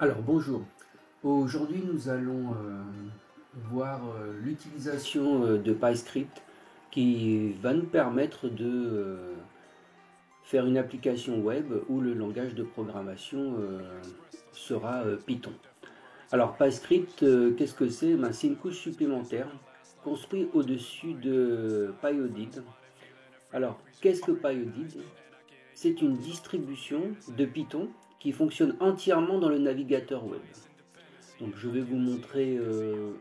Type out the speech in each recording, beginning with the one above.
Alors bonjour, aujourd'hui nous allons voir l'utilisation de PyScript qui va nous permettre de faire une application web où le langage de programmation sera Python. Alors PyScript, qu'est-ce que c'est? C'est une couche supplémentaire construite au-dessus de PyOdid. Alors qu'est-ce que PyOdid? C'est une distribution de Python qui fonctionne entièrement dans le navigateur web. Donc je vais vous montrer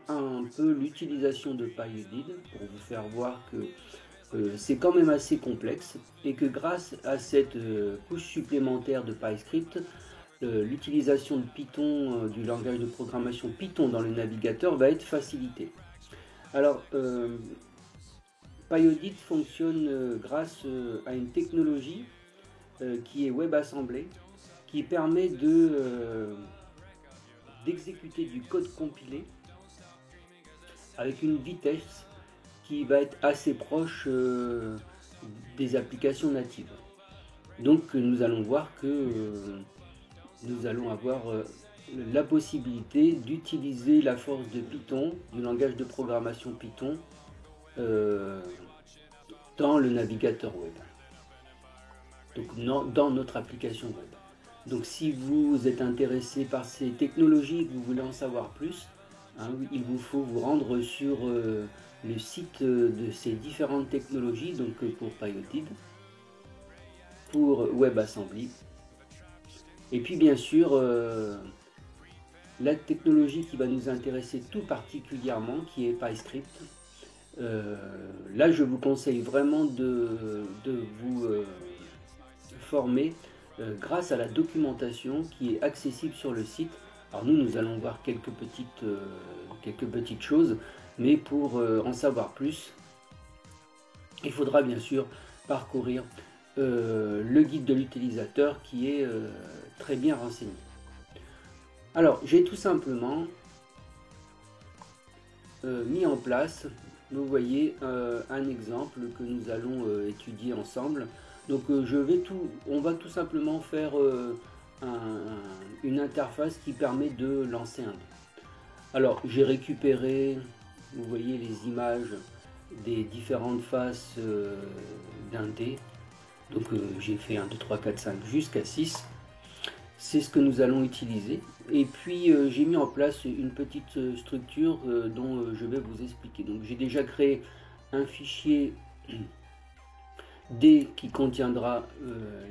un peu l'utilisation de PyEdit pour vous faire voir que c'est quand même assez complexe et que grâce à cette couche supplémentaire de PyScript, l'utilisation de Python, du langage de programmation Python dans le navigateur va être facilitée. Alors PyEdit fonctionne grâce à une technologie qui est WebAssembly qui permet d'exécuter du code compilé avec une vitesse qui va être assez proche des applications natives. Donc nous allons voir que nous allons avoir la possibilité d'utiliser la force de Python, du langage de programmation Python, euh, dans le navigateur web, donc dans notre application web. Donc si vous êtes intéressé par ces technologies et que vous voulez en savoir plus, il vous faut vous rendre sur le site de ces différentes technologies, donc pour PyOdid, pour WebAssembly, et puis bien sûr la technologie qui va nous intéresser tout particulièrement, qui est PyScript. Là, je vous conseille vraiment de vous former grâce à la documentation qui est accessible sur le site. Alors nous allons voir quelques petites choses, mais pour en savoir plus, il faudra bien sûr parcourir le guide de l'utilisateur qui est très bien renseigné. Alors j'ai tout simplement mis en place, vous voyez, un exemple que nous allons étudier ensemble. Donc on va tout simplement faire une interface qui permet de lancer un dé. Alors j'ai récupéré, vous voyez, les images des différentes faces d'un dé. Donc j'ai fait 1, 2, 3, 4, 5 jusqu'à 6. C'est ce que nous allons utiliser. Et puis j'ai mis en place une petite structure dont je vais vous expliquer. Donc j'ai déjà créé un fichier D qui contiendra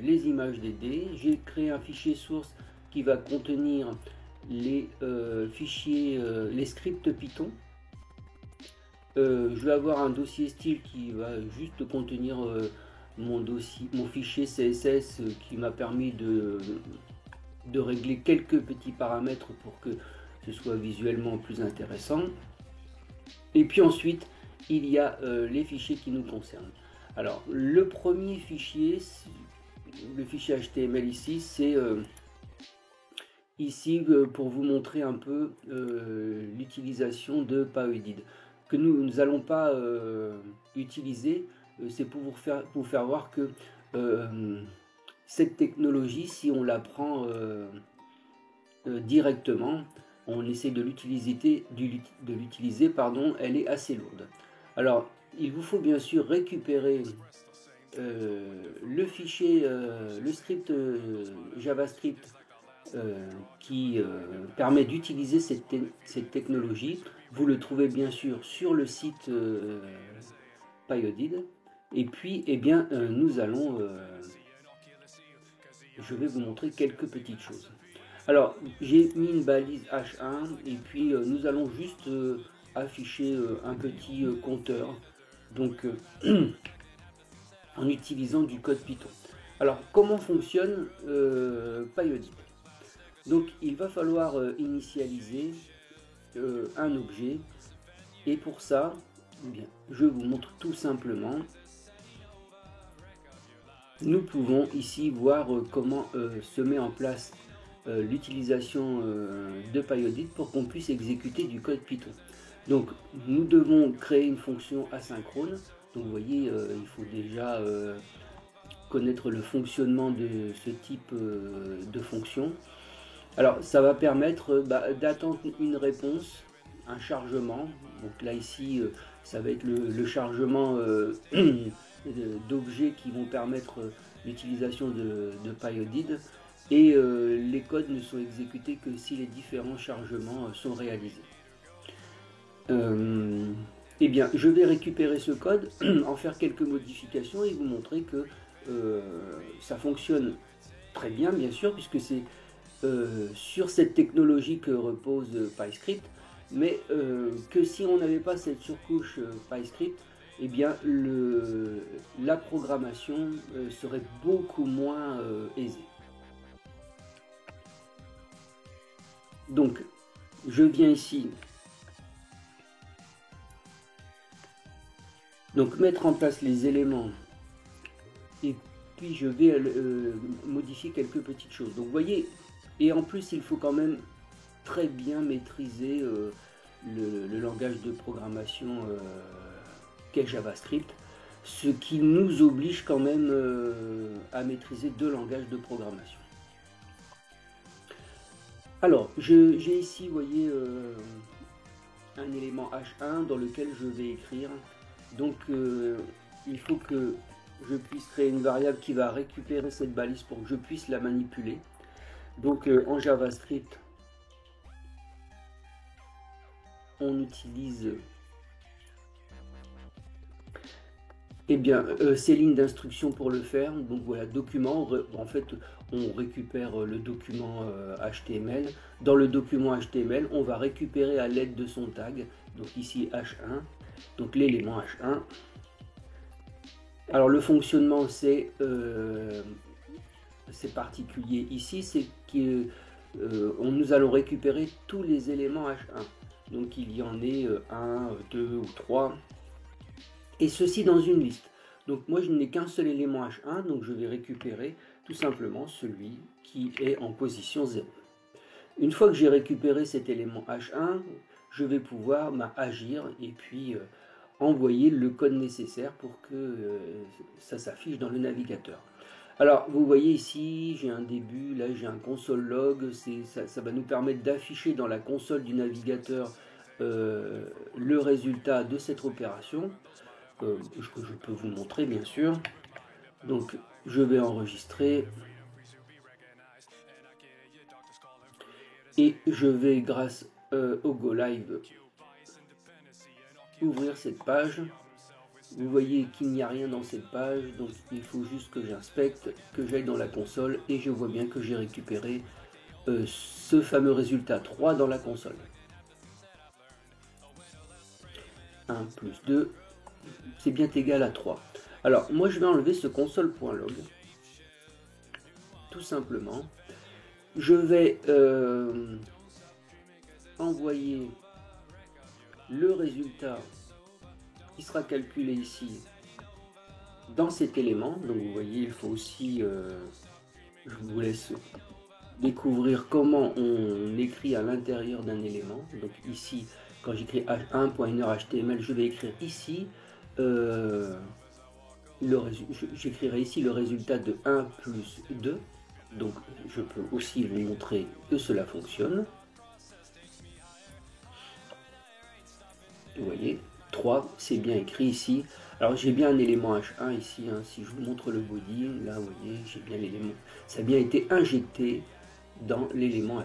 les images des dés. J'ai créé un fichier source qui va contenir les fichiers, les scripts Python. Je vais avoir un dossier style qui va juste contenir mon fichier CSS qui m'a permis de régler quelques petits paramètres pour que ce soit visuellement plus intéressant. Et puis ensuite, il y a les fichiers qui nous concernent. Alors, le premier fichier, le fichier HTML ici, c'est ici pour vous montrer un peu l'utilisation de PyEdit que nous n'allons pas utiliser. C'est pour vous faire voir que cette technologie, si on la prend directement, on essaie de l'utiliser, elle est assez lourde. Alors, il vous faut bien sûr récupérer le fichier, le script JavaScript qui permet d'utiliser cette technologie. Vous le trouvez bien sûr sur le site PyOdid. Et puis, eh bien, je vais vous montrer quelques petites choses. Alors, j'ai mis une balise H1 et puis nous allons juste afficher un petit compteur. Donc, en utilisant du code Python. Alors, comment fonctionne PyEdit? Donc, il va falloir initialiser un objet. Et pour ça, eh bien, je vous montre tout simplement. Nous pouvons ici voir comment se met en place l'utilisation de PyEdit pour qu'on puisse exécuter du code Python. Donc, nous devons créer une fonction asynchrone. Donc, vous voyez, il faut déjà connaître le fonctionnement de ce type de fonction. Alors ça va permettre d'attendre une réponse, un chargement. Donc là ici ça va être le chargement d'objets qui vont permettre l'utilisation de Pyodid, et les codes ne sont exécutés que si les différents chargements sont réalisés. Eh bien, je vais récupérer ce code, en faire quelques modifications et vous montrer que ça fonctionne très bien, bien sûr, puisque c'est sur cette technologie que repose PyScript, mais que si on n'avait pas cette surcouche PyScript, eh bien la programmation serait beaucoup moins aisée. Donc, je viens ici mettre en place les éléments, et puis je vais modifier quelques petites choses. Donc vous voyez, et en plus il faut quand même très bien maîtriser le langage de programmation qu'est JavaScript, ce qui nous oblige quand même à maîtriser deux langages de programmation. Alors, j'ai ici, vous voyez, un élément H1 dans lequel je vais écrire. Donc, il faut que je puisse créer une variable qui va récupérer cette balise pour que je puisse la manipuler. Donc, en JavaScript, on utilise ces lignes d'instruction pour le faire. Donc voilà, document, en fait on récupère le document HTML. Dans le document HTML, on va récupérer à l'aide de son tag, donc ici H1, donc l'élément H1. Alors le fonctionnement c'est particulier ici, c'est que nous allons récupérer tous les éléments H1. Donc il y en est 1, 2 ou 3. Et ceci dans une liste. Donc moi je n'ai qu'un seul élément H1, donc je vais récupérer tout simplement celui qui est en position 0. Une fois que j'ai récupéré cet élément H1, je vais pouvoir agir et puis envoyer le code nécessaire pour que ça s'affiche dans le navigateur. Alors vous voyez ici, j'ai un début, là j'ai un console log, ça va nous permettre d'afficher dans la console du navigateur le résultat de cette opération. Que je peux vous montrer bien sûr. Donc je vais enregistrer et je vais, grâce au Go Live, ouvrir cette page. Vous voyez qu'il n'y a rien dans cette page, donc il faut juste que j'inspecte, que j'aille dans la console, et je vois bien que j'ai récupéré ce fameux résultat 3 dans la console. 1 plus 2, c'est bien égal à 3. Alors moi je vais enlever ce console.log, tout simplement. Je vais envoyer le résultat qui sera calculé ici dans cet élément. Donc vous voyez, il faut aussi, je vous laisse découvrir comment on écrit à l'intérieur d'un élément. Donc ici, quand j'écris h1.inner.html, je vais écrire ici j'écrirai ici le résultat de 1 plus 2. Donc je peux aussi vous montrer que cela fonctionne. Vous voyez, 3, c'est bien écrit ici. Alors j'ai bien un élément H1 ici, hein. Si je vous montre le body, là vous voyez, j'ai bien l'élément. Ça a bien été injecté dans l'élément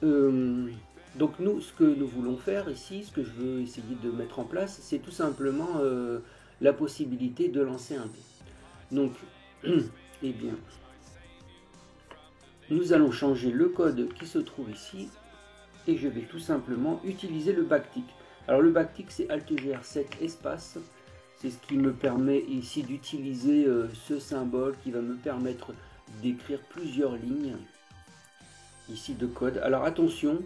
H1. Donc nous, ce que nous voulons faire ici, ce que je veux essayer de mettre en place, c'est tout simplement la possibilité de lancer un dé. Donc, eh bien, nous allons changer le code qui se trouve ici, et je vais tout simplement utiliser le backtick. Alors le backtick, c'est Alt-GR7 espace. C'est ce qui me permet ici d'utiliser ce symbole qui va me permettre d'écrire plusieurs lignes ici de code. Alors attention,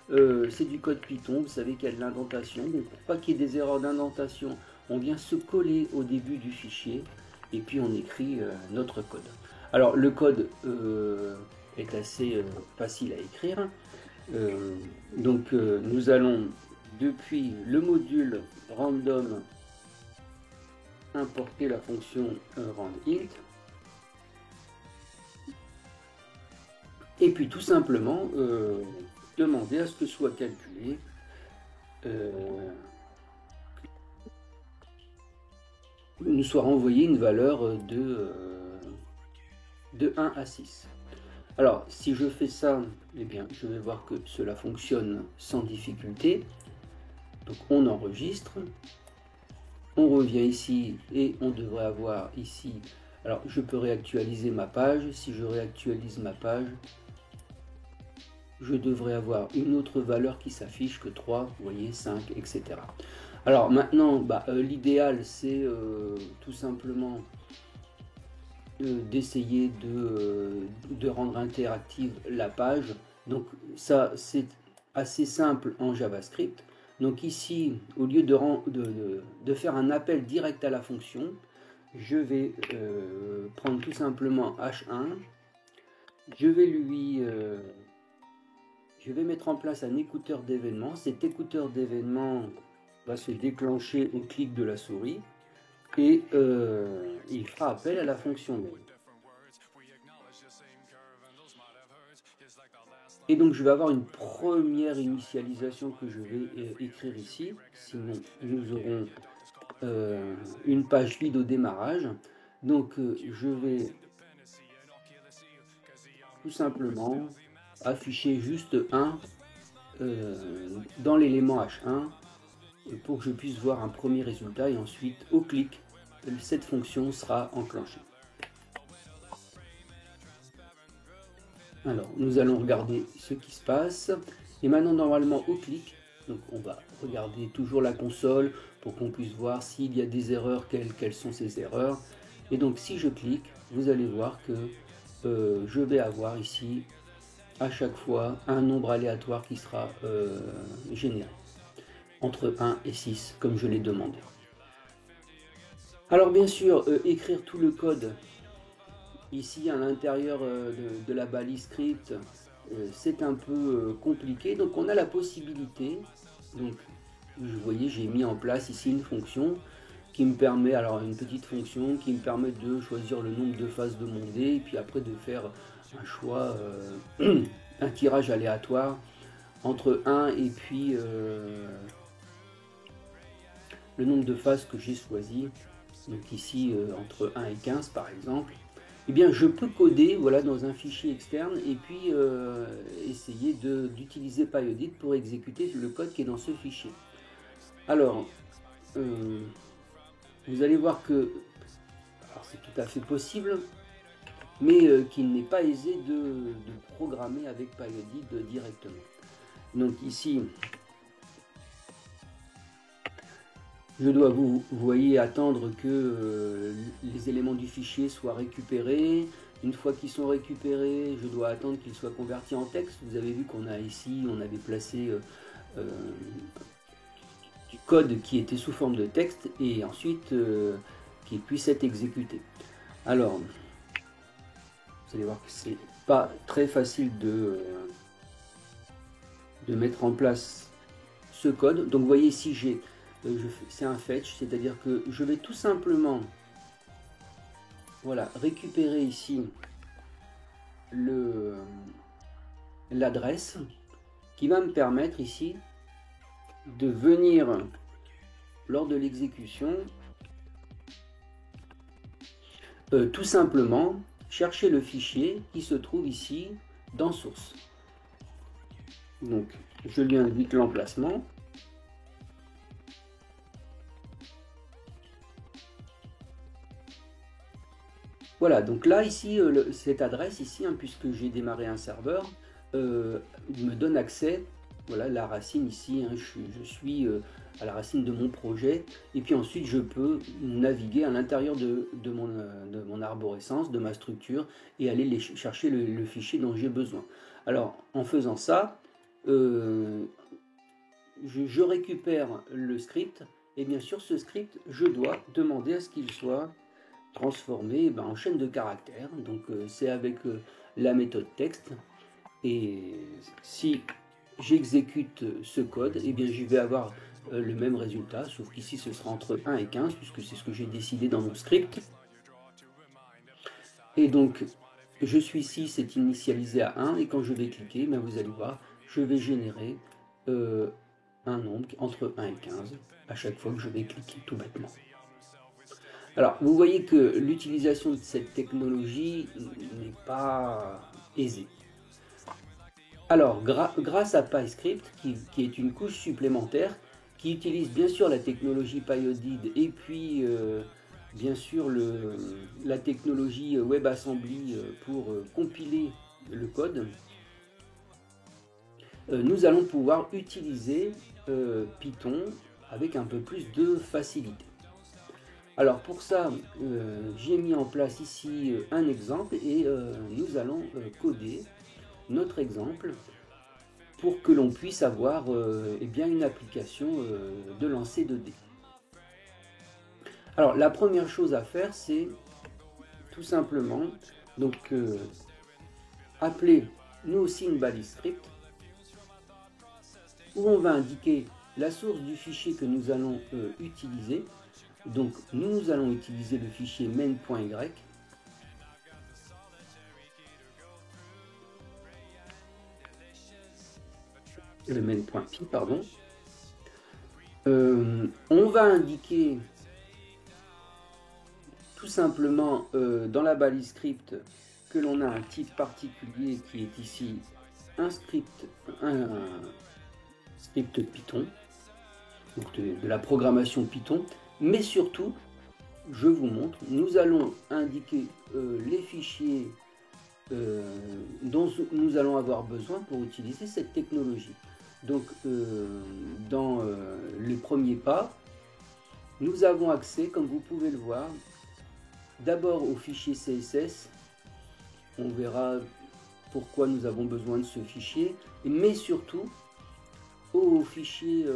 c'est du code Python, vous savez qu'il y a de l'indentation. Donc pour pas qu'il y ait des erreurs d'indentation, on vient se coller au début du fichier et puis on écrit notre code. Alors le code est assez facile à écrire. Donc nous allons depuis le module random importer la fonction randint. Et puis tout simplement demander à ce que soit calculé nous soit renvoyé une valeur de 1 à 6. Alors, si je fais ça, eh bien, je vais voir que cela fonctionne sans difficulté. Donc, on enregistre. On revient ici et on devrait avoir ici... Alors, je peux réactualiser ma page. Si je réactualise ma page, je devrais avoir une autre valeur qui s'affiche que 3, vous voyez, 5, etc. Alors, maintenant, l'idéal, c'est tout simplement d'essayer de rendre interactive la page. Donc ça c'est assez simple en JavaScript. Donc ici, au lieu de faire un appel direct à la fonction, je vais prendre tout simplement H1, je vais mettre en place un écouteur d'événements. Cet écouteur d'événements va se déclencher au clic de la souris et il fera appel à la fonction main. Et donc je vais avoir une première initialisation que je vais écrire ici, sinon nous aurons une page vide au démarrage. Donc je vais tout simplement afficher juste 1 dans l'élément H1 pour que je puisse voir un premier résultat, et ensuite au clic cette fonction sera enclenchée. Alors nous allons regarder ce qui se passe, et maintenant normalement au clic, donc on va regarder toujours la console pour qu'on puisse voir s'il y a des erreurs, quelles sont ces erreurs. Et donc si je clique, vous allez voir que je vais avoir ici à chaque fois un nombre aléatoire qui sera généré entre 1 et 6 comme je l'ai demandé. Alors bien sûr, écrire tout le code ici à l'intérieur de la balise script, c'est un peu compliqué. Donc on a la possibilité, donc vous voyez, j'ai mis en place ici une fonction qui me permet, alors une petite fonction qui me permet de choisir le nombre de faces de mon dé, et puis après de faire un choix, un tirage aléatoire entre 1 et puis le nombre de faces que j'ai choisi. Donc ici entre 1 et 15 par exemple. Eh bien je peux coder, voilà, dans un fichier externe, et puis essayer d'utiliser PyEdit pour exécuter le code qui est dans ce fichier. Alors vous allez voir que c'est tout à fait possible, mais qu'il n'est pas aisé de programmer avec PyEdit directement. Donc ici, je dois, vous voyez, attendre que les éléments du fichier soient récupérés. Une fois qu'ils sont récupérés, je dois attendre qu'ils soient convertis en texte. Vous avez vu qu'on a ici, on avait placé du code qui était sous forme de texte, et ensuite qu'il puisse être exécuté. Alors, vous allez voir que c'est pas très facile de mettre en place ce code. Donc vous voyez ici, c'est un fetch, c'est-à-dire que je vais tout simplement, voilà, récupérer ici l'adresse qui va me permettre ici de venir, lors de l'exécution, tout simplement chercher le fichier qui se trouve ici dans source. Donc je lui indique l'emplacement. Voilà, donc là ici, cette adresse ici, puisque j'ai démarré un serveur, me donne accès, voilà, la racine ici, je suis à la racine de mon projet, et puis ensuite je peux naviguer à l'intérieur de mon arborescence, de ma structure, et aller chercher le fichier dont j'ai besoin. Alors en faisant ça, je récupère le script, et bien sûr ce script, je dois demander à ce qu'il soit transformé en chaîne de caractères. Donc c'est avec la méthode texte, et si j'exécute ce code, et bien je vais avoir le même résultat, sauf qu'ici ce sera entre 1 et 15 puisque c'est ce que j'ai décidé dans mon script. Et donc je suis ici, c'est initialisé à 1, et quand je vais cliquer, ben vous allez voir, je vais générer un nombre entre 1 et 15 à chaque fois que je vais cliquer, tout bêtement. Alors, vous voyez que l'utilisation de cette technologie n'est pas aisée. Alors, grâce à PyScript, qui est une couche supplémentaire, qui utilise bien sûr la technologie PyOdid et puis bien sûr la technologie WebAssembly pour compiler le code, nous allons pouvoir utiliser Python avec un peu plus de facilité. Alors pour ça, j'ai mis en place ici un exemple et nous allons coder notre exemple pour que l'on puisse avoir eh bien une application de lancer de dés. Alors la première chose à faire, c'est tout simplement donc appeler nous aussi une balise script où on va indiquer la source du fichier que nous allons utiliser. Donc nous allons utiliser le fichier main.y. Le main.py, pardon. On va indiquer tout simplement dans la balise script que l'on a un type particulier qui est ici un script Python, donc de la programmation Python, mais surtout, je vous montre, nous allons indiquer les fichiers dont nous allons avoir besoin pour utiliser cette technologie. Donc, dans les premiers pas, nous avons accès, comme vous pouvez le voir, d'abord au fichier CSS. On verra pourquoi nous avons besoin de ce fichier, mais surtout au fichier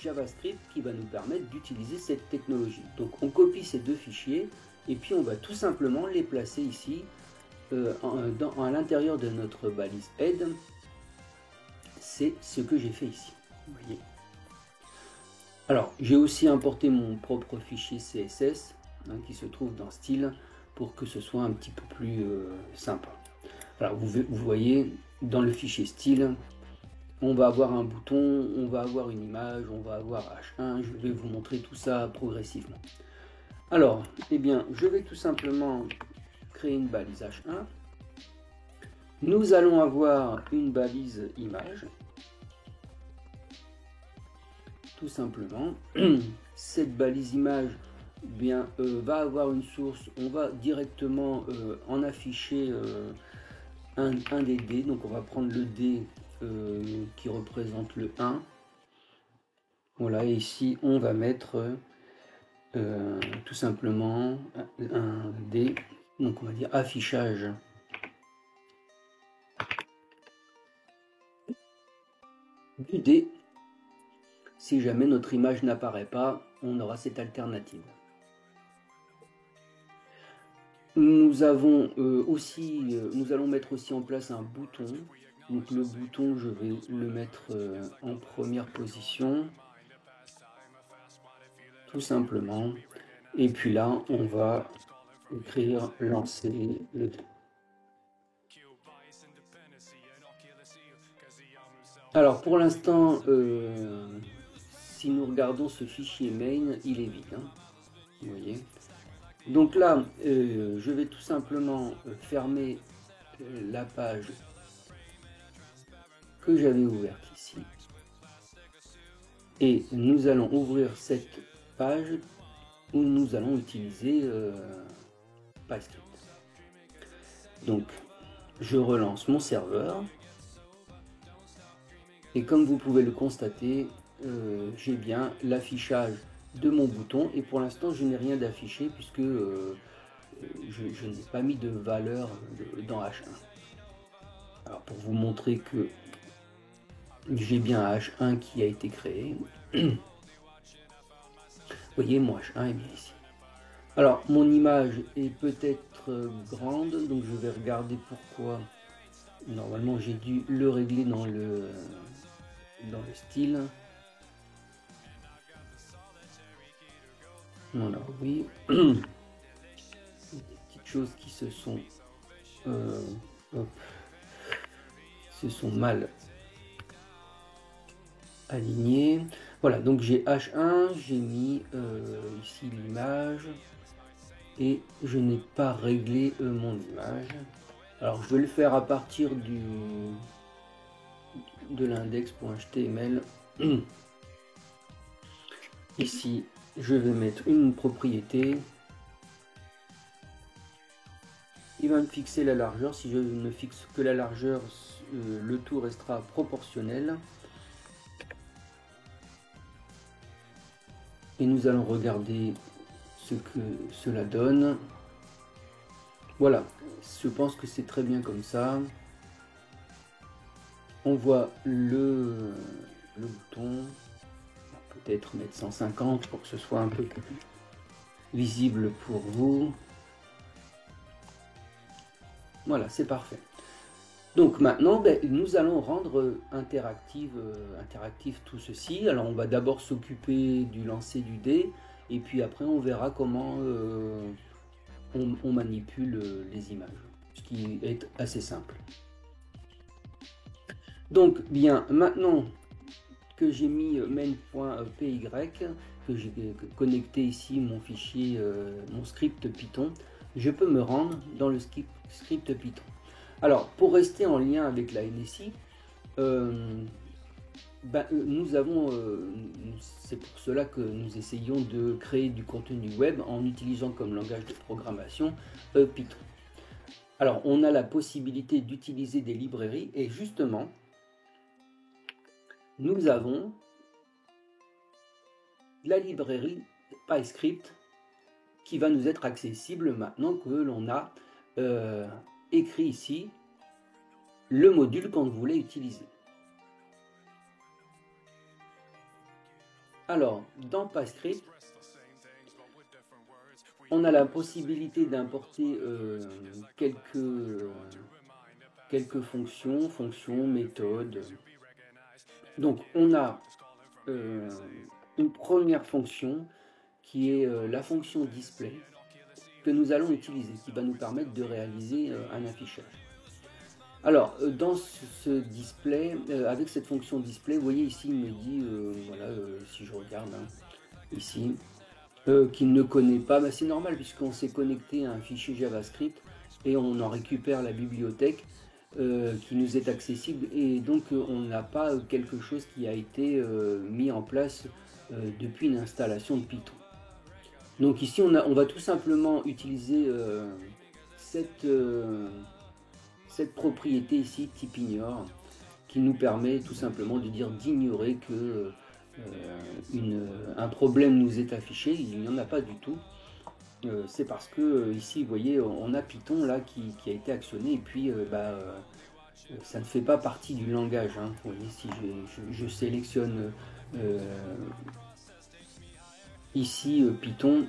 JavaScript qui va nous permettre d'utiliser cette technologie. Donc on copie ces deux fichiers et puis on va tout simplement les placer ici à l'intérieur de notre balise head. C'est ce que j'ai fait ici. Vous voyez. Alors j'ai aussi importé mon propre fichier CSS qui se trouve dans Style pour que ce soit un petit peu plus sympa. Alors vous voyez dans le fichier Style, on va avoir un bouton, on va avoir une image, on va avoir H1, je vais vous montrer tout ça progressivement. Alors, eh bien, je vais tout simplement créer une balise H1. Nous allons avoir une balise image. Tout simplement, cette balise image bien, va avoir une source, on va directement en afficher un des dés, donc on va prendre le dé qui représente le 1. Voilà, et ici on va mettre tout simplement un dé, donc on va dire affichage du dé. Si jamais notre image n'apparaît pas, on aura cette alternative. Nous avons nous allons mettre aussi en place un bouton. Donc le bouton, je vais le mettre en première position, tout simplement. Et puis là, on va écrire lancer le dé. Alors pour l'instant, si nous regardons ce fichier main, il est vide. Hein, vous voyez. Donc là, je vais tout simplement fermer la page que j'avais ouverte ici. Et nous allons ouvrir cette page où nous allons utiliser PyScript. Donc, je relance mon serveur. Et comme vous pouvez le constater, j'ai bien l'affichage de mon bouton. Et pour l'instant, je n'ai rien d'affiché puisque je n'ai pas mis de valeur dans H1. Alors, pour vous montrer que j'ai bien un H1 qui a été créé. Vous voyez, mon H1 est bien ici. Alors, mon image est peut-être grande, donc je vais regarder pourquoi. Normalement, j'ai dû le régler dans le style. Voilà, oui. Des petites choses qui se sont hop, se sont mal alignés. Voilà, donc j'ai H1, j'ai mis ici l'image et je n'ai pas réglé mon image. Alors je vais le faire à partir de l'index.html. Ici, je vais mettre une propriété. Il va me fixer la largeur. Si je ne fixe que la largeur, le tout restera proportionnel. Et nous allons regarder ce que cela donne. Voilà, je pense que c'est très bien comme ça. On voit le bouton. Peut-être mettre 150 pour que ce soit un peu plus visible pour vous. Voilà, c'est parfait. Donc maintenant, nous allons rendre interactif tout ceci. Alors on va d'abord s'occuper du lancer du dé, et puis après on verra comment on manipule les images, ce qui est assez simple. Donc bien, maintenant que j'ai mis main.py, que j'ai connecté ici mon fichier, mon script Python, je peux me rendre dans le script Python. Alors, pour rester en lien avec la NSI, nous avons, c'est pour cela que nous essayons de créer du contenu web en utilisant comme langage de programmation Python. Alors, on a la possibilité d'utiliser des librairies et justement, nous avons la librairie PyScript qui va nous être accessible maintenant que l'on a écrit ici le module qu'on voulait utiliser. Alors, dans PyScript, on a la possibilité d'importer quelques fonctions, méthodes. Donc, on a une première fonction qui est la fonction display que nous allons utiliser, qui va nous permettre de réaliser un affichage. Alors, dans ce display, avec cette fonction display, vous voyez ici, il me dit, voilà, si je regarde ici, qu'il ne connaît pas, c'est normal puisqu'on s'est connecté à un fichier JavaScript et on en récupère la bibliothèque qui nous est accessible, et donc on n'a pas quelque chose qui a été mis en place depuis l'installation de Python. Donc ici on va tout simplement utiliser cette propriété ici, type-ignore, qui nous permet tout simplement de dire d'ignorer que un problème nous est affiché. Il n'y en a pas du tout. C'est parce que ici, vous voyez, on a Python là qui a été actionné, et puis ça ne fait pas partie du langage. Hein. Vous voyez, si je sélectionne ici Python,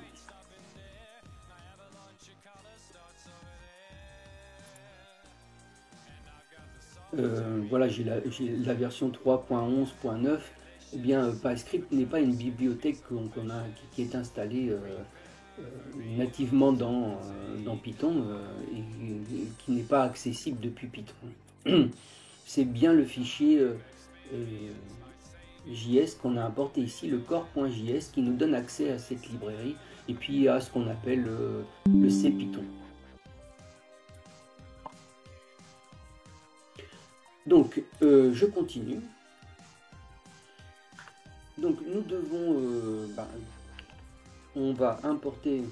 voilà, j'ai la version 3.11.9. Eh bien, PyScript n'est pas une bibliothèque qui est installée nativement dans Python et qui n'est pas accessible depuis Python. C'est bien le fichier JS qu'on a importé ici, le core.js, qui nous donne accès à cette librairie et puis à ce qu'on appelle le CPython. Donc, je continue. Donc, nous devons, on va importer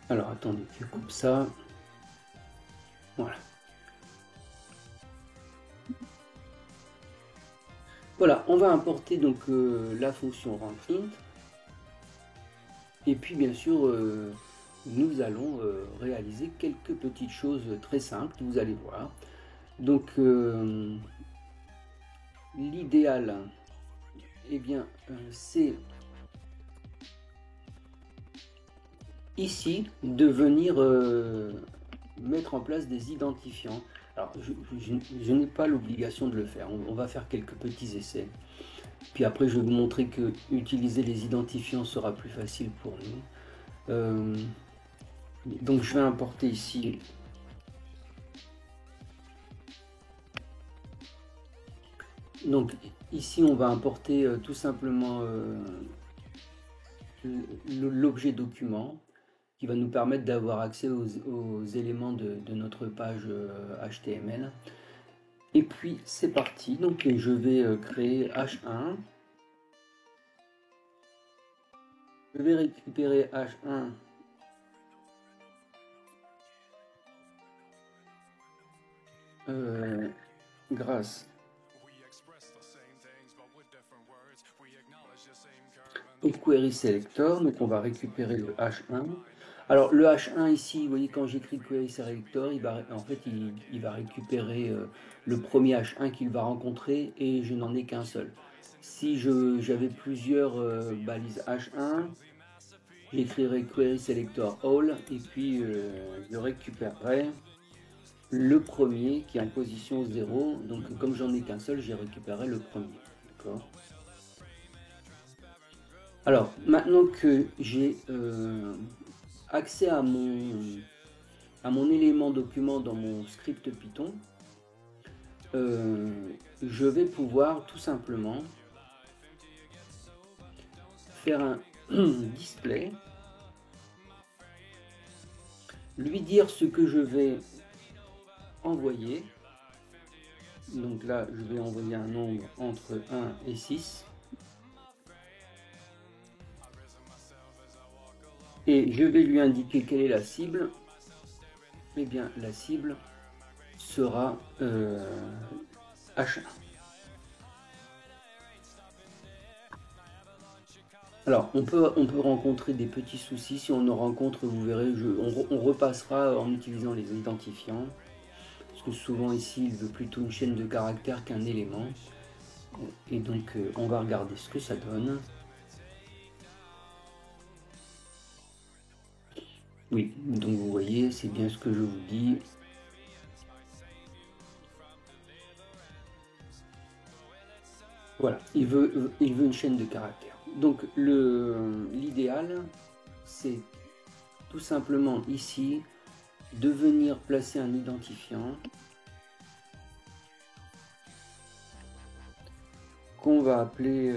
alors, attendez, je coupe ça. Voilà. Voilà, on va importer donc la fonction rendPrint. Et puis bien sûr, nous allons réaliser quelques petites choses très simples, vous allez voir. Donc l'idéal, eh bien, c'est ici de venir mettre en place des identifiants. Alors, je n'ai pas l'obligation de le faire. On va faire quelques petits essais. Puis après, je vais vous montrer que utiliser les identifiants sera plus facile pour nous. Donc, je vais importer ici. Donc, ici, on va importer tout simplement l'objet document qui va nous permettre d'avoir accès aux éléments de notre page HTML. Et puis c'est parti, donc je vais créer H1. Je vais récupérer H1 grâce au query selector. Donc on va récupérer le H1. Alors le H1 ici, vous voyez, quand j'écris query selector, il va récupérer le premier H1 qu'il va rencontrer, et je n'en ai qu'un seul. Si j'avais plusieurs balises H1, j'écrirais query selector all, et puis je récupérerai le premier qui est en position 0. Donc comme j'en ai qu'un seul, j'ai récupéré le premier. D'accord. Alors maintenant que j'ai accès à mon élément document dans mon script Python, je vais pouvoir tout simplement faire un display, lui dire ce que je vais envoyer. Donc là, je vais envoyer un nombre entre 1 et 6. Et je vais lui indiquer quelle est la cible. Eh bien, la cible sera H1. Alors, on peut rencontrer des petits soucis. Si on en rencontre, vous verrez, on repassera en utilisant les identifiants. Parce que souvent ici, il veut plutôt une chaîne de caractères qu'un élément. Et donc, on va regarder ce que ça donne. Oui, donc vous voyez, c'est bien ce que je vous dis. Voilà, il veut une chaîne de caractères. Donc l'idéal, c'est tout simplement ici de venir placer un identifiant qu'on va appeler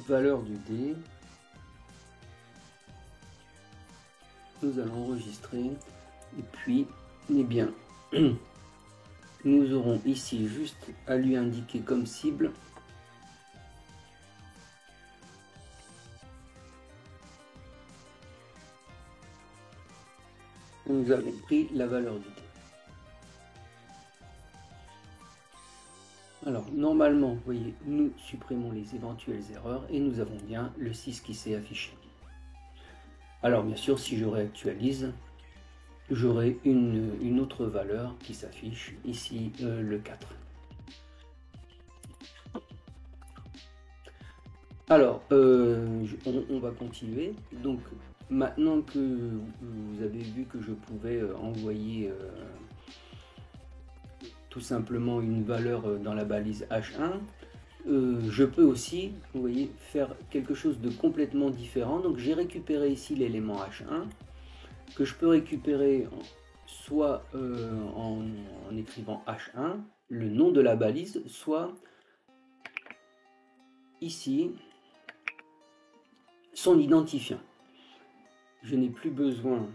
valeur du dé. Nous allons enregistrer, et puis, eh bien, nous aurons ici juste à lui indiquer comme cible nous avons pris la valeur du dé. Alors normalement, vous voyez, nous supprimons les éventuelles erreurs et nous avons bien le 6 qui s'est affiché. Alors bien sûr, si je réactualise, j'aurai une autre valeur qui s'affiche ici, le 4. Alors, on va continuer. Donc maintenant que vous avez vu que je pouvais envoyer tout simplement une valeur dans la balise H1, je peux aussi, vous voyez, faire quelque chose de complètement différent. Donc j'ai récupéré ici l'élément H1 que je peux récupérer soit en écrivant H1, le nom de la balise, soit ici son identifiant. Je n'ai plus besoin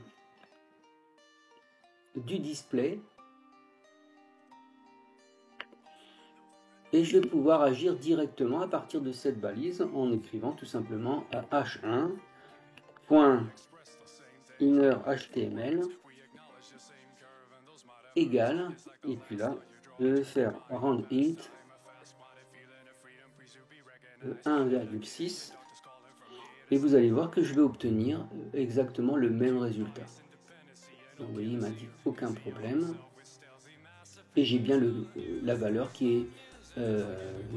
du display et je vais pouvoir agir directement à partir de cette balise en écrivant tout simplement H1.InnerHTML égale, et puis là je vais faire roundInt 1,6 et vous allez voir que je vais obtenir exactement le même résultat. Donc vous voyez, il m'a dit aucun problème et j'ai bien la valeur qui est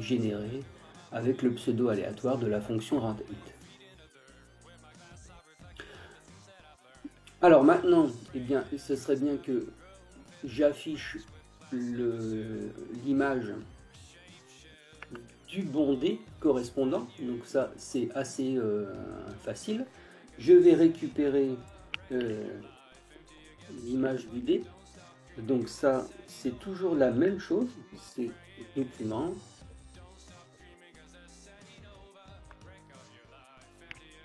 générée avec le pseudo aléatoire de la fonction roundInt. Alors maintenant, eh bien, ce serait bien que j'affiche l'image du bon dé correspondant. Donc ça, c'est assez facile. Je vais récupérer l'image du dé. Donc ça, c'est toujours la même chose. C'est document.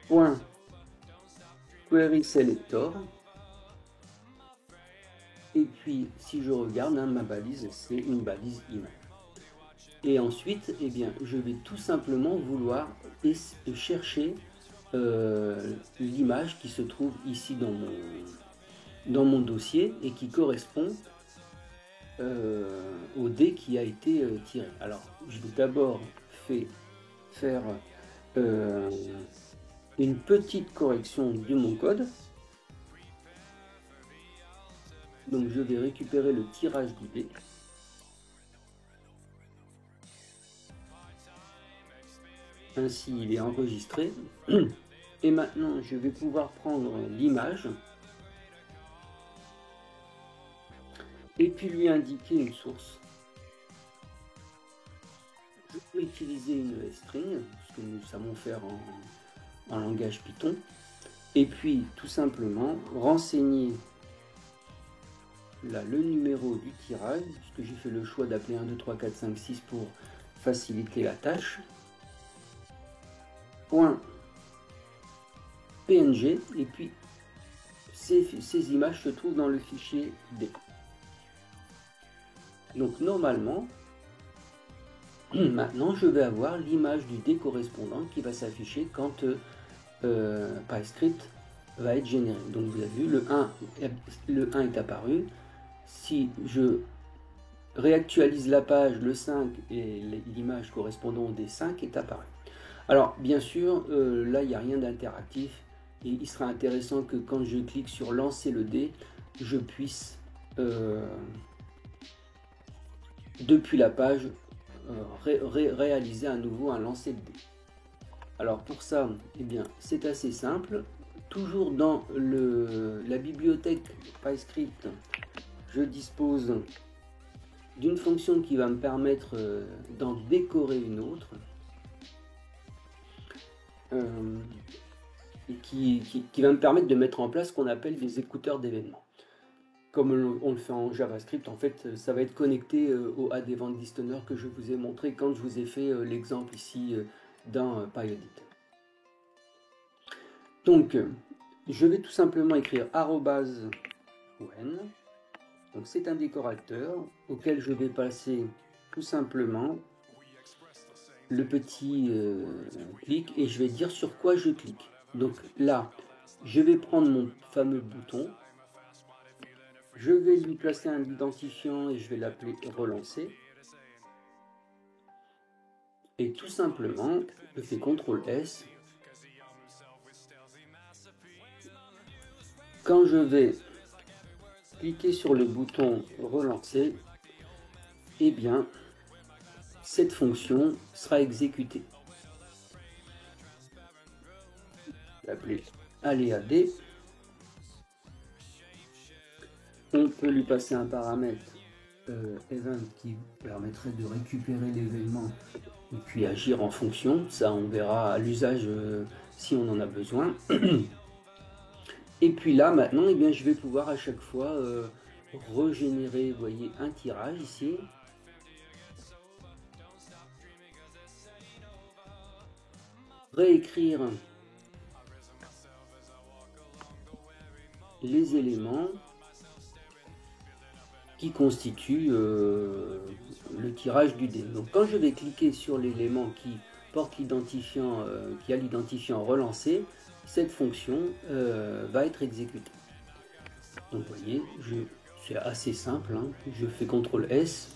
Point query selector. Et puis, si je regarde, hein, ma balise, c'est une balise image. Et ensuite, eh bien, je vais tout simplement vouloir chercher l'image qui se trouve ici dans mon dossier et qui correspond au dé qui a été tiré. Alors, je vais d'abord faire une petite correction de mon code. Donc, je vais récupérer le tirage du dé. Ainsi, il est enregistré. Et maintenant, je vais pouvoir prendre l'image et puis lui indiquer une source. Je peux utiliser une string, ce que nous savons faire en langage Python. Et puis, tout simplement, renseigner là, le numéro du tirage, puisque j'ai fait le choix d'appeler 1, 2, 3, 4, 5, 6 pour faciliter la tâche. Point PNG, et puis ces images se trouvent dans le fichier D. Donc normalement, maintenant je vais avoir l'image du dé correspondant qui va s'afficher quand PyScript va être généré. Donc vous avez vu, le 1 est apparu. Si je réactualise la page, le 5 et l'image correspondant au D5 est apparu. Alors bien sûr, là il n'y a rien d'interactif et il sera intéressant que quand je clique sur lancer le dé, je puisse depuis la page réaliser à nouveau un lancer de dé. Alors pour ça, eh bien c'est assez simple. Toujours dans la bibliothèque PyScript, je dispose d'une fonction qui va me permettre d'en décorer une autre. Qui va me permettre de mettre en place ce qu'on appelle des écouteurs d'événements. Comme on le fait en JavaScript, en fait, ça va être connecté au AD Event Listener que je vous ai montré quand je vous ai fait l'exemple ici dans PyEdit. Donc, je vais tout simplement écrire @when. Donc, c'est un décorateur auquel je vais passer tout simplement le petit clic et je vais dire sur quoi je clique. Donc là, je vais prendre mon fameux bouton, je vais lui placer un identifiant et je vais l'appeler relancer. Et tout simplement, je fais CTRL S. Quand je vais cliquer sur le bouton relancer, eh bien, cette fonction sera exécutée. L'appeler aléad. On peut lui passer un paramètre event qui permettrait de récupérer l'événement et puis agir en fonction. Ça, on verra à l'usage si on en a besoin. Et puis là, maintenant, eh bien, je vais pouvoir à chaque fois régénérer, vous voyez, un tirage ici. Réécrire les éléments qui constituent le tirage du dé. Donc quand je vais cliquer sur l'élément qui porte l'identifiant, qui a l'identifiant relancé, cette fonction va être exécutée. Donc vous voyez, c'est assez simple, hein. Je fais CTRL S,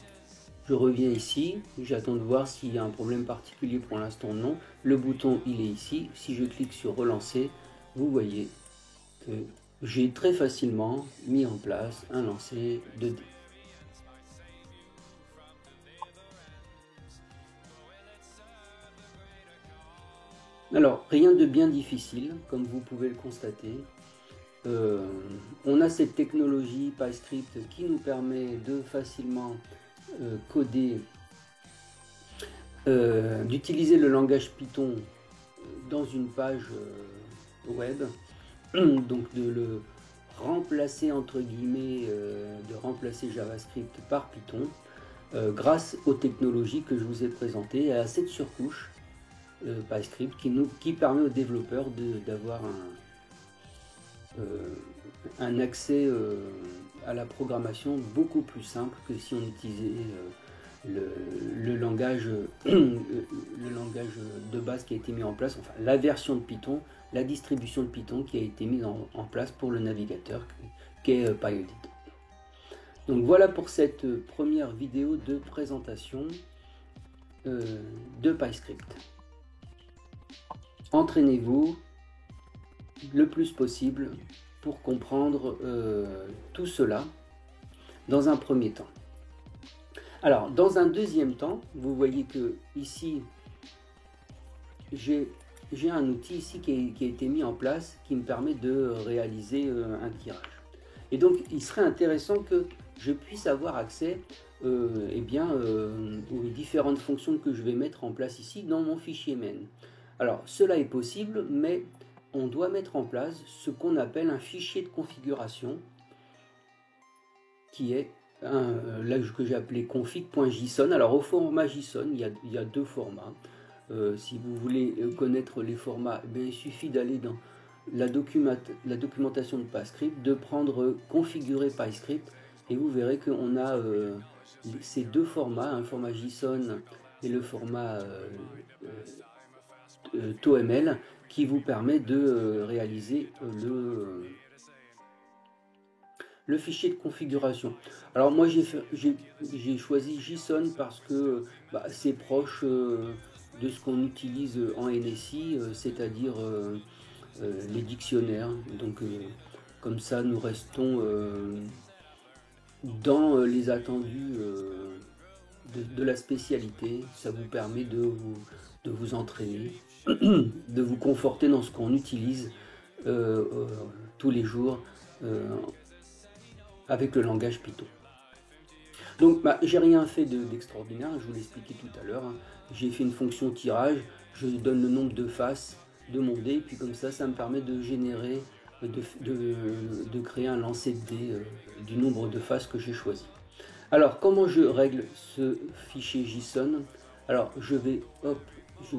je reviens ici, j'attends de voir s'il y a un problème particulier. Pour l'instant non, le bouton il est ici. Si je clique sur relancer, vous voyez que j'ai très facilement mis en place un lancer de dés. Alors, rien de bien difficile, comme vous pouvez le constater. on a cette technologie PyScript qui nous permet de facilement coder, d'utiliser le langage Python dans une page web, donc de le remplacer entre guillemets, de remplacer JavaScript par Python, grâce aux technologies que je vous ai présentées, à cette surcouche PyScript qui permet aux développeurs d'avoir un accès à la programmation beaucoup plus simple que si on utilisait le langage de base qui a été mis en place, enfin la version de Python, la distribution de Python qui a été mise en place pour le navigateur qu'est PyEdit. Donc voilà pour cette première vidéo de présentation de PyScript. Entraînez-vous le plus possible pour comprendre tout cela dans un premier temps. Alors, dans un deuxième temps, vous voyez que ici, j'ai un outil ici qui a été mis en place qui me permet de réaliser un tirage. Et donc, il serait intéressant que je puisse avoir accès aux différentes fonctions que je vais mettre en place ici dans mon fichier main. Alors, cela est possible, mais on doit mettre en place ce qu'on appelle un fichier de configuration qui est là que j'ai appelé config.json. Alors au format JSON, il y a deux formats. Si vous voulez connaître les formats, il suffit d'aller dans la documentation de PyScript, de prendre configurer PyScript, et vous verrez qu'on a ces deux formats, un format JSON et le format TOML, qui vous permet de réaliser le fichier de configuration. Alors moi j'ai choisi JSON parce que c'est proche de ce qu'on utilise en NSI, c'est-à-dire les dictionnaires. Donc comme ça nous restons dans les attendus de la spécialité. Ça vous permet de vous entraîner, de vous conforter dans ce qu'on utilise tous les jours avec le langage Python. Donc j'ai rien fait d'extraordinaire, je vous l'ai expliqué tout à l'heure. J'ai fait une fonction tirage, je donne le nombre de faces de mon dé, puis comme ça me permet de générer, de créer un lancer de dés du nombre de faces que j'ai choisi. Alors comment je règle ce fichier JSON? Alors je vais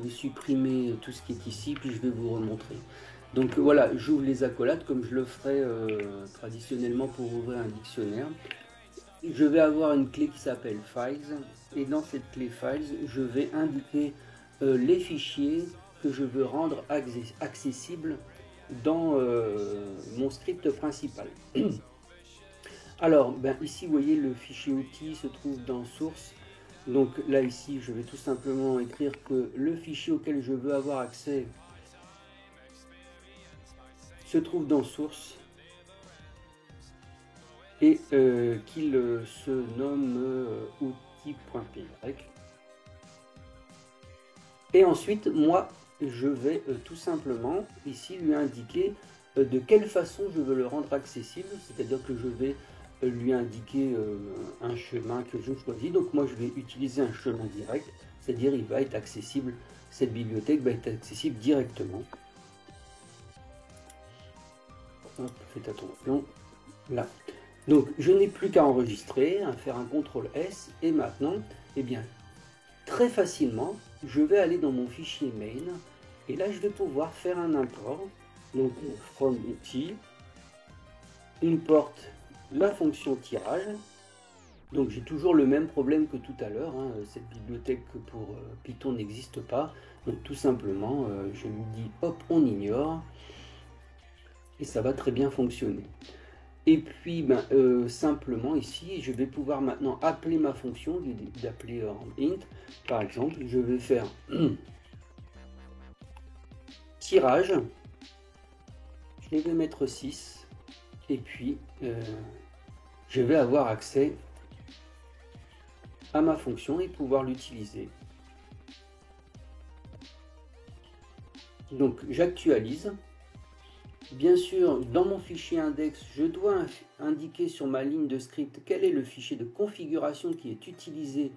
supprimer tout ce qui est ici, puis je vais vous remontrer. Donc voilà, j'ouvre les accolades comme je le ferais traditionnellement pour ouvrir un dictionnaire. Je vais avoir une clé qui s'appelle Files, et dans cette clé Files, je vais indiquer les fichiers que je veux rendre accessibles dans mon script principal. Alors, ici, vous voyez, le fichier outil se trouve dans Source. Donc là, ici, je vais tout simplement écrire que le fichier auquel je veux avoir accès se trouve dans Source et qu'il se nomme outil.py. Et ensuite, moi, je vais tout simplement ici lui indiquer de quelle façon je veux le rendre accessible, c'est-à-dire que je vais lui indiquer un chemin que je choisis. Donc moi, je vais utiliser un chemin direct, c'est-à-dire il va être accessible, cette bibliothèque va être accessible directement. Hop, faites attention, là. Donc je n'ai plus qu'à enregistrer, à faire un CTRL S, et maintenant, très facilement, je vais aller dans mon fichier main, et là je vais pouvoir faire un import. Donc from outil, import la fonction tirage. Donc j'ai toujours le même problème que tout à l'heure, cette bibliothèque pour Python n'existe pas. Donc tout simplement, je lui dis hop, on ignore, et ça va très bien fonctionner. Et puis simplement ici, je vais pouvoir maintenant appeler ma fonction, d'appeler int. Par exemple, je vais faire tirage, je vais mettre 6, et puis je vais avoir accès à ma fonction et pouvoir l'utiliser. Donc j'actualise. bien sûr, dans mon fichier index, je dois indiquer sur ma ligne de script quel est le fichier de configuration qui est utilisé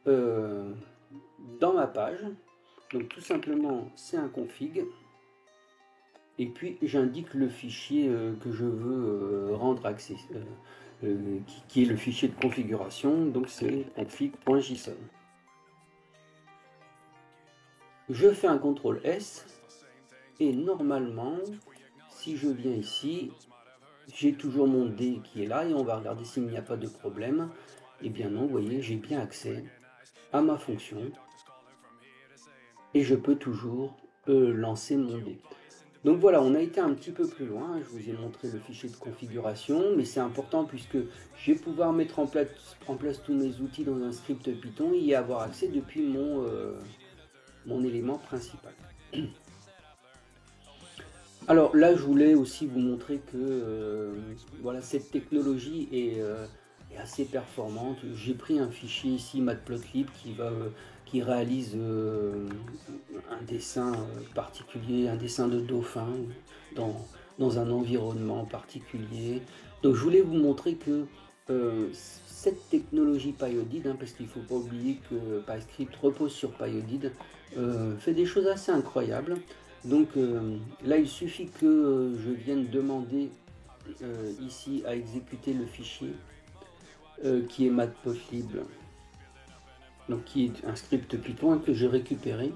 dans ma page. Donc tout simplement, c'est un config. Et puis j'indique le fichier que je veux rendre accessible, qui est le fichier de configuration. Donc c'est config.json. Je fais un CTRL S et normalement, si je viens ici, j'ai toujours mon D qui est là et on va regarder s'il n'y a pas de problème. Et bien non, vous voyez, j'ai bien accès à ma fonction et je peux toujours lancer mon D. Donc voilà, on a été un petit peu plus loin, je vous ai montré le fichier de configuration, mais c'est important puisque je vais pouvoir mettre en place tous mes outils dans un script Python et y avoir accès depuis mon élément principal. Alors là, je voulais aussi vous montrer que voilà, cette technologie est assez performante. J'ai pris un fichier ici, Matplotlib, qui réalise un dessin particulier, un dessin de dauphin dans un environnement particulier. Donc je voulais vous montrer que cette technologie Pyodid, parce qu'il ne faut pas oublier que PyScript repose sur Pyodid, fait des choses assez incroyables. Donc là, il suffit que je vienne demander ici à exécuter le fichier qui est matplotlib, donc qui est un script Python que j'ai récupéré.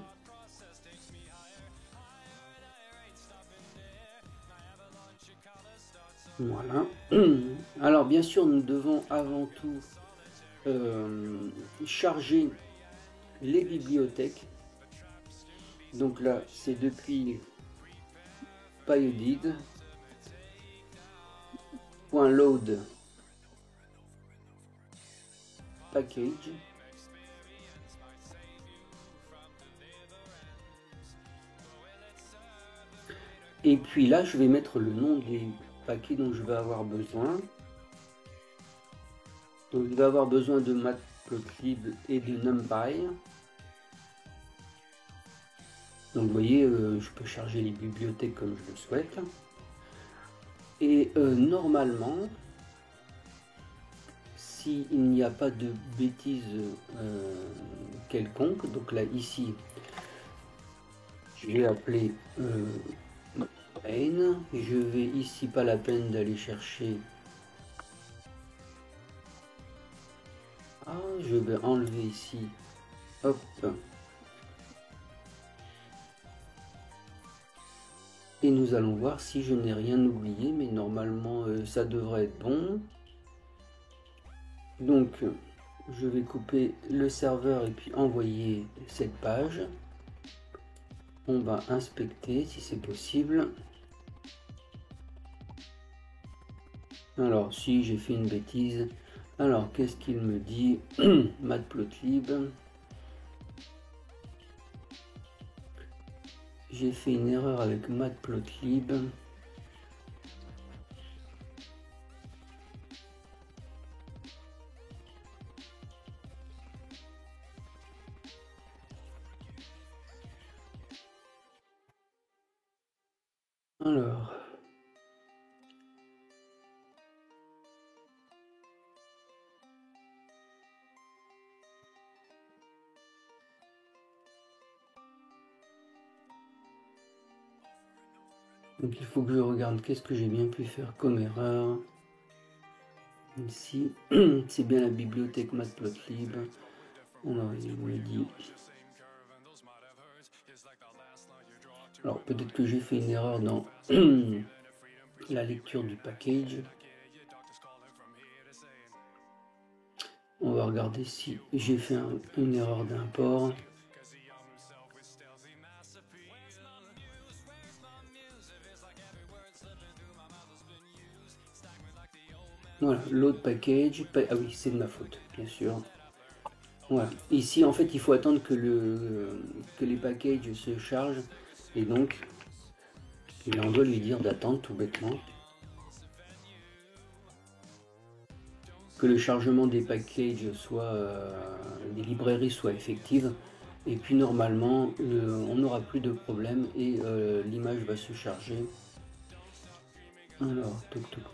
Voilà. Alors bien sûr, nous devons avant tout charger les bibliothèques. Donc là, c'est depuis pyodid.load package. Et puis là, je vais mettre le nom des paquets dont je vais avoir besoin. Donc je vais avoir besoin de matplotlib et de numpy. Donc vous voyez, je peux charger les bibliothèques comme je le souhaite. Et normalement, s'il n'y a pas de bêtises quelconque, donc là ici, je vais appeler main. Je vais ici, pas la peine d'aller chercher. Ah, je vais enlever ici. Hop. Et nous allons voir si je n'ai rien oublié, mais normalement ça devrait être bon. Donc je vais couper le serveur et puis envoyer cette page. On va inspecter si c'est possible. Alors si j'ai fait une bêtise, alors qu'est-ce qu'il me dit? Matplotlib. J'ai fait une erreur avec Matplotlib. Alors. Donc il faut que je regarde qu'est-ce que j'ai bien pu faire comme erreur. Ici, c'est bien la bibliothèque Matplotlib. On aurait dit. Alors peut-être que j'ai fait une erreur dans la lecture du package. On va regarder si j'ai fait une erreur d'import. Voilà, load package. Ah oui, c'est de ma faute, bien sûr. Voilà. Ici, en fait, il faut attendre que les packages se chargent. Et donc, on doit lui dire d'attendre tout bêtement. Que le chargement des packages des librairies soit effective. Et puis, normalement, on n'aura plus de problème et l'image va se charger. Alors, toc toc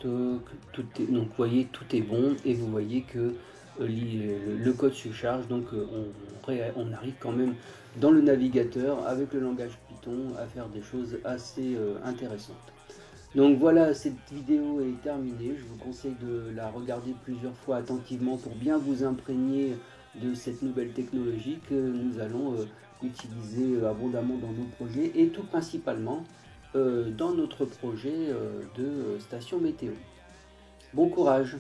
toc, donc vous voyez tout est bon et vous voyez que le code se charge, donc on arrive quand même dans le navigateur avec le langage Python à faire des choses assez intéressantes. Donc voilà, cette vidéo est terminée. Je vous conseille de la regarder plusieurs fois attentivement pour bien vous imprégner de cette nouvelle technologie que nous allons utiliser abondamment dans nos projets et tout principalement dans notre projet de station météo. Bon courage!